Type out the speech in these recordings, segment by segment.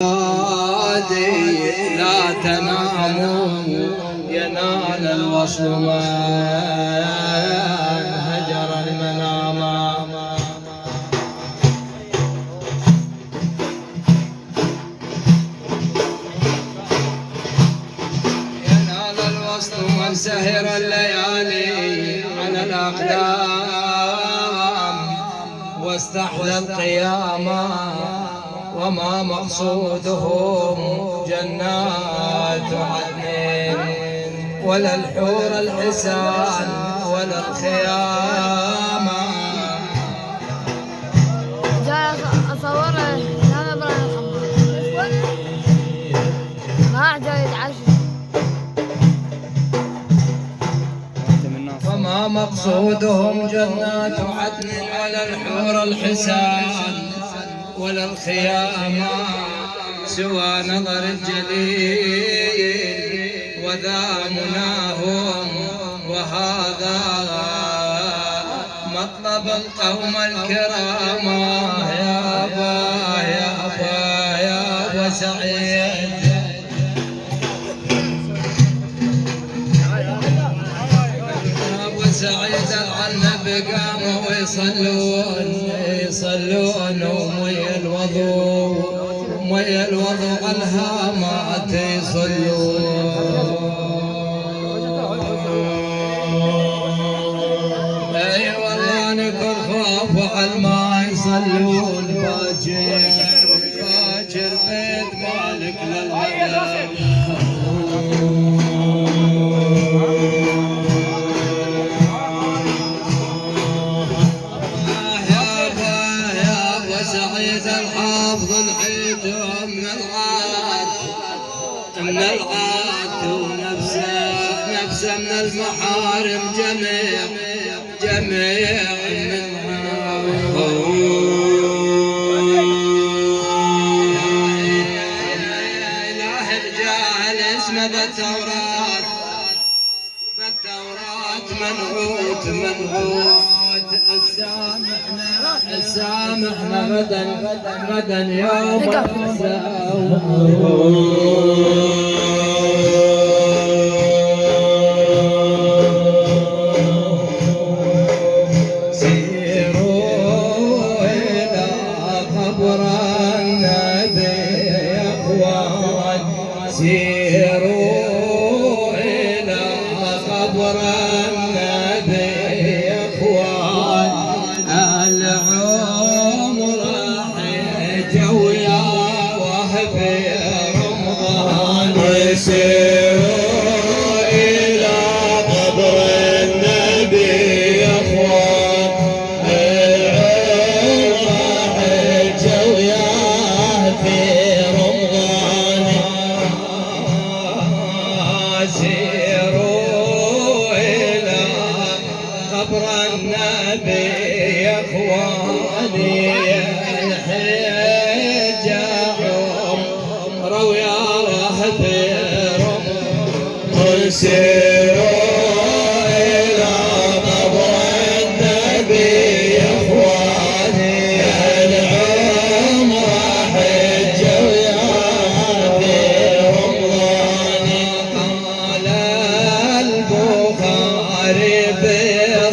لا تناموا ينال الوصل ما هجر المنام. ينال الوصل من سهر الليالي على الأقدام واستحلى القيامة وما مقصودهم جنات عدن ولا الحور الحسان ولا الخيام. جاي اصور هذا ابراهيم الخمر ما جاي يتعشى. وما مقصودهم جنات عدن ولا الحور الحسان ولا الخيام سوى نظر الجليل وذا مناهم وهذا مطلب القوم الكرام. يا أبا يا أبا يا أبا سعيد سعيد العنب قاموا يصلون ومي الوضوء الهامات يصلون. اي والله نكرفاف على الماء يصلون باكر بيت مالك للغدا. الحافظ الحيد من الغات ونفسه من المحارم جميع إله الجاهل اسمه بالتوراة منعوت السامحنا غدا يوم سيروا إلى قبر النبي يا اخوان سيروا إلى قبر سيروا إلى قبر النبي يا اخوان العمر حجة وياه في رمضان. سيروا إلى قبر النبي يا اخواني الحجة عمر وياه في سيروا إلى قبر النبي يا اخواني العمر حجة وياه في رمضان. قال البخاري في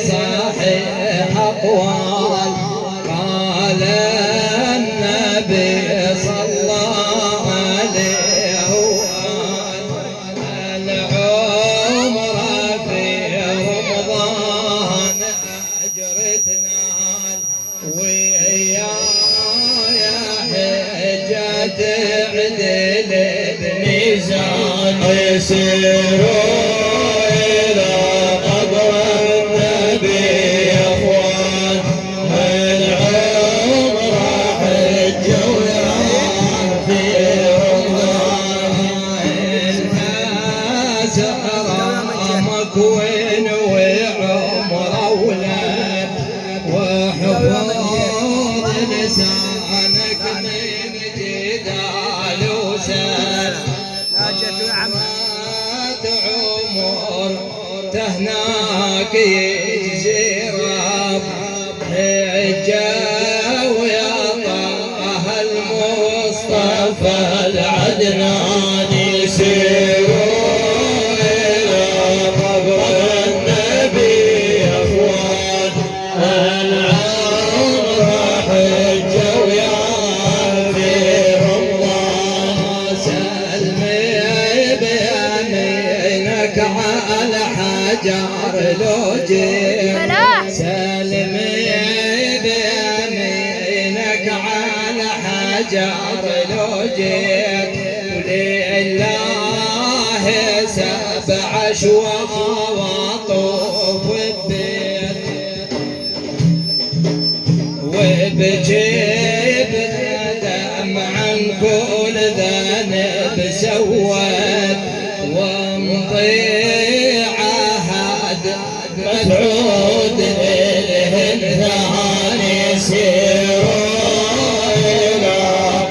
صحيح أقوال قال النبي صلى عليه تعدل بميزان. سيروا إلى قبر النبي يا اخوان العمر حجة وياه في رمضان. الناس حرامك وين وعمر اولاد وحفاظ لسانك من جدال وسال. عمر تهناك يجزي رب حجة ويا طه المصطفى عدنان يسيروا إلى قبر النبي أخوان العمر حجوا يا في رمضان سلمي بيمينك على حجر لو جيت سلمي بيمينك على حجر لو جيت ولله 7 أشواط وطوف البيت وبجيب دمعا كل ذنب سوت وامضي عهد مسعود للهندان يسيروا إلى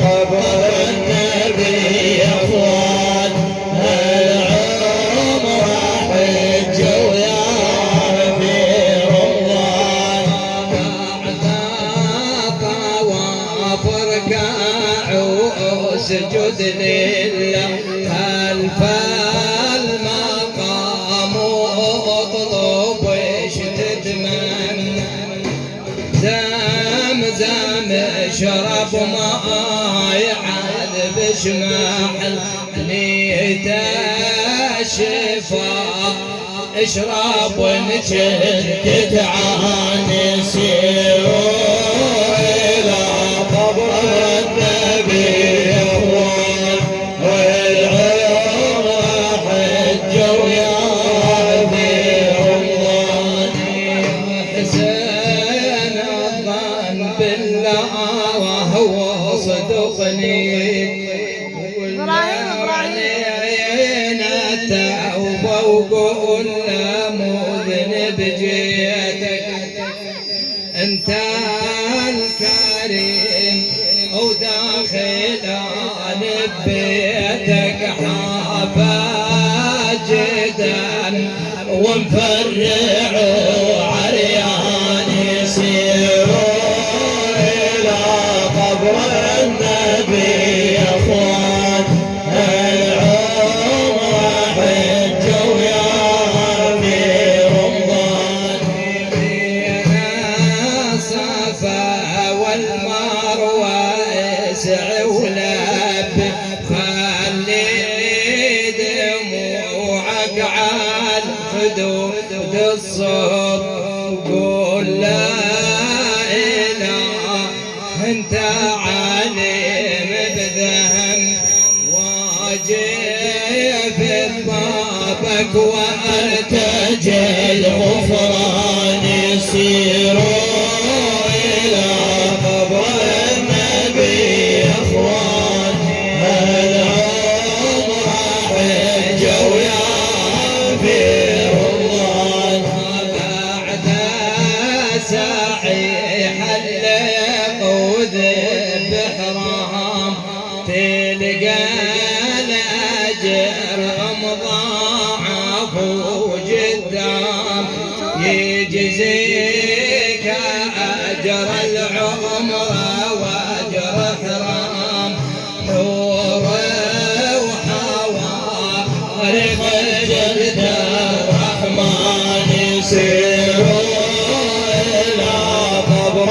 قبر النبي أخوان العمر حجوا يا في رمضان بعد طواف ركع وسجد لله خلف المقام اطلب وش تتمنى زمزم اشرب ماي عذب شماحل نيته الشفاء اشرب ونشدد عن سيروا إلى قبر النبي أخوان والعمر حجوا يا في رمضان حسين الظن بالله وهو صدقني التوبة وقول مذنب جيتك انت الكريم وداخل بيتك حافى جدا ومفرع عريان يسيروا إلى قبر النبي أخوان حدود الصوت قول لا إله أنت عليم بذنب واجب بابك وارتجي الغفران يسيروا إلى قبر النبي أخوان العمر حجوا يا في صحيح اللقود بحرام تلقى الأجر مضاعف وجدام يجزيك أجر العمر وأجر حرام نور وحوارق جلد الرحمن يسيروا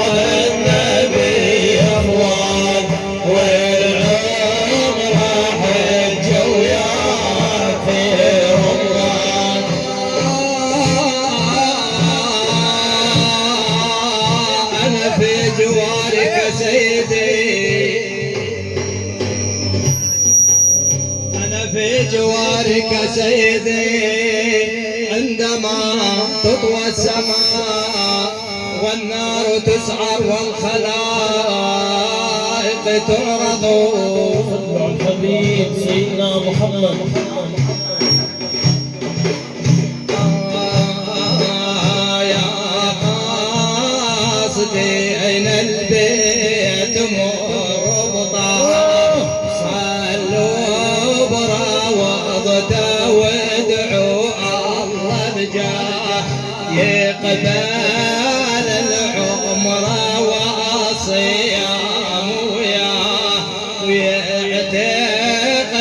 النبي أخوان والعمر حجوا يا في رمضان أنا في جوارك سيدي أنا في جوارك سيدي عندما تطوى السماء والنار تسعر والخلائق تعرض على الحبيب سيدنا محمد يا قاصدي أين البيت مربطة صلوا براوضته وادعوا الله بجاه يقبل العمر وصيام ويعتق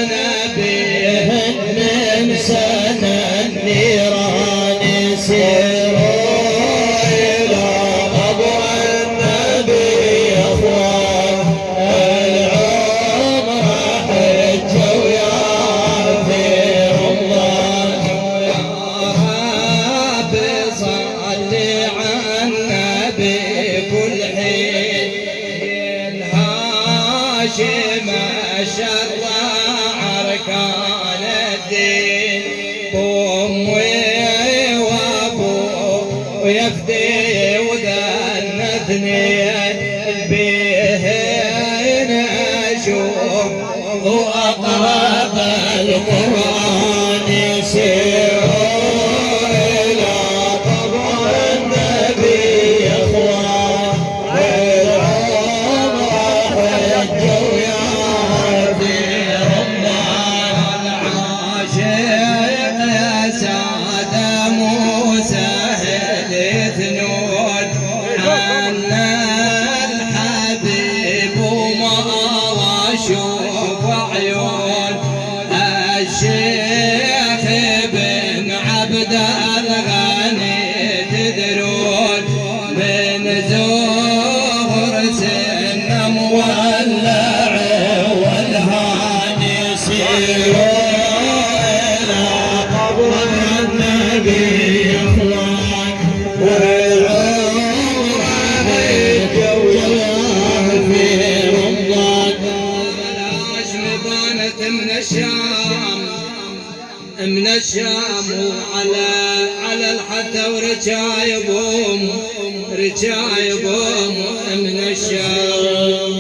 أقرب القرآن يسيروا إلى قبر النبي إخوان غيرهم حجوا يا في رمان العاشق يا سعد موسى هديت نور عنا الحبيب وما واشوف عيون الشيخ بن عبد الغني تدرون من زهر سن مولع والهاني سيروا إلى قبر النبي إخوان والعمر حجوا في رمضان بلاش مبانة من الشام وعلى الحتى ورجايبهم من الشام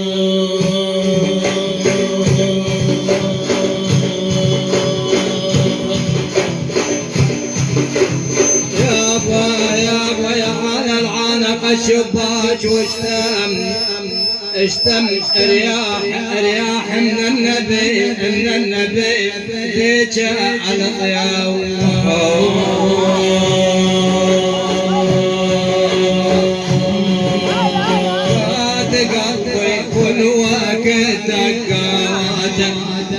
يابا يا على العنق الشباك اشتم رياح من النبي ذيك على ضياء قلبي كل وقت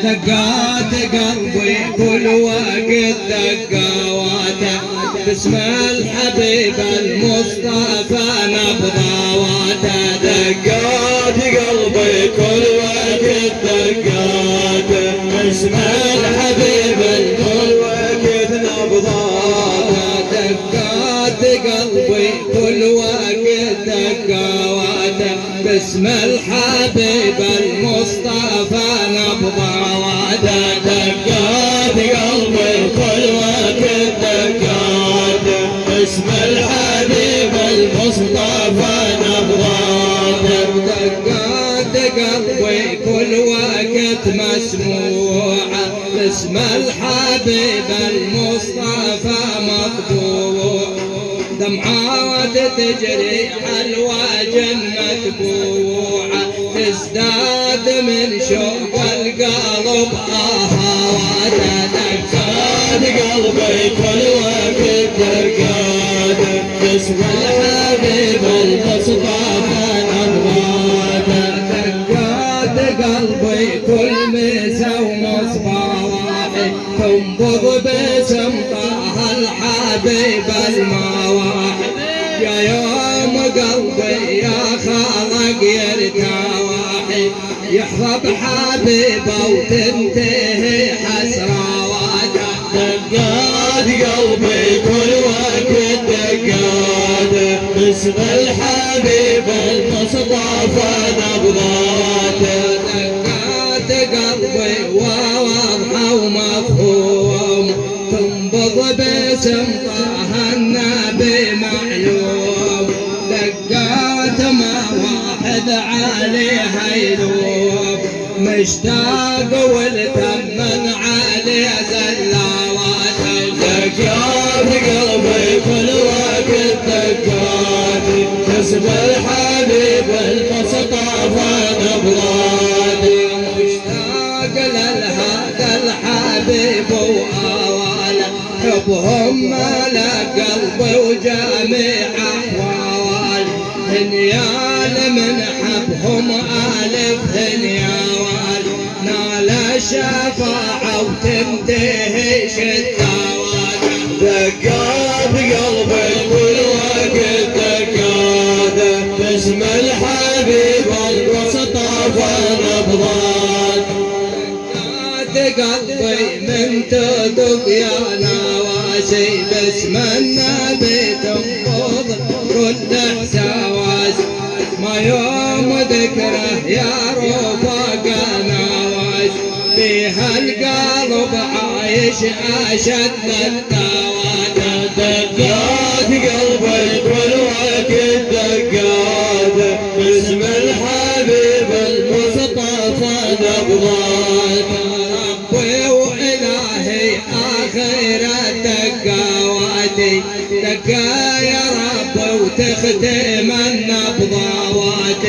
دقات قلبي كل وقت دقاواته باسم الحبيب المصطفى نبضاواته دقات قلبي كل وقت دقاته باسم الحبيب كل وقت نبضاته دقات قلبي كل وقت دقاواته باسم الحبيب المصطفى نبضاواته دقات قلبي كل وقت دقاته باسم الحبيب المصطفى نبضاته دقات قلبي كل وقت مسموعه باسم الحبيب المصطفى مقطوع دمعات تجري حلوى متبوعة تزداد من شوق القلب آهاته دقات قلبي كل وقت دقاته باسم الحبيب المصطفى نبضاته دقات قلبي كل مسا ومصباح تنبض باسم طه الحبيب المواحد يا يوم قلبي يا خالق يرتاح يحظى بحبيبه وتنتهي حسراواته دقات قلبي كل وقت دقاته باسم الحبيب المصطفى نبضاته دقات قلبي واضحه ومفهوم تنبض باسم طه النبي معلوم دقات ما واحد عليها يذوب مشتاق والتمن عليه زلاواته دقات قلبي كل وقت دقات باسم الحبيب المصطفى نبضاته مشتاق لهذا الحبيب وآواله حبهم ملك قلبي وجميع أحوال هنيال من حبهم ألف هنيال نال الشفاعة وتنتهي شتاوات دقات قلبي كل وقت دقات باسم الحبيب المصطفى نبضات قلبي من تذوق يا نواسي باسم النبي تنبض رد احساس ما يوم ذكره يا رفاق نواس بها القلب عايش اشد الدوات دقات قلبي كل وقت دقات باسم الحبيب المصطفى نبضات وتختم النبضات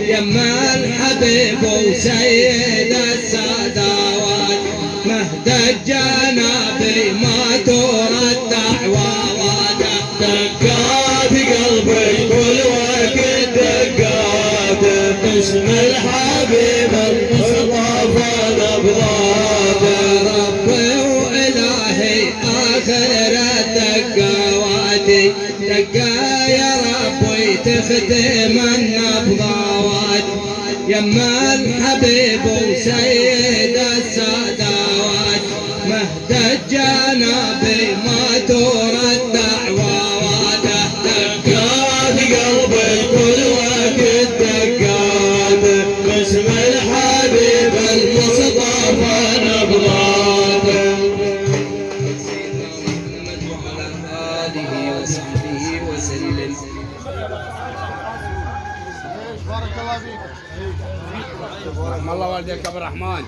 يما الحبيب وسيد السادات مهد الجنابي ما ترى الدعوات دقات قلبي كل وقت دقات باسم الحبيب المصطفى نبضات ربي وإلهي آخر الدقوات دقا يا ربي تختم النبضات يما الحبيب وسيد السادات مهد الجنابي ما ترى الدعوات دقات قلبي كل وقت دقات باسم الحبيب المصطفى نبضات سيدنا محمد وعلى آله وصحبه وسلم. بارك الله فيك. رحم الله والديك ابو الرحمن.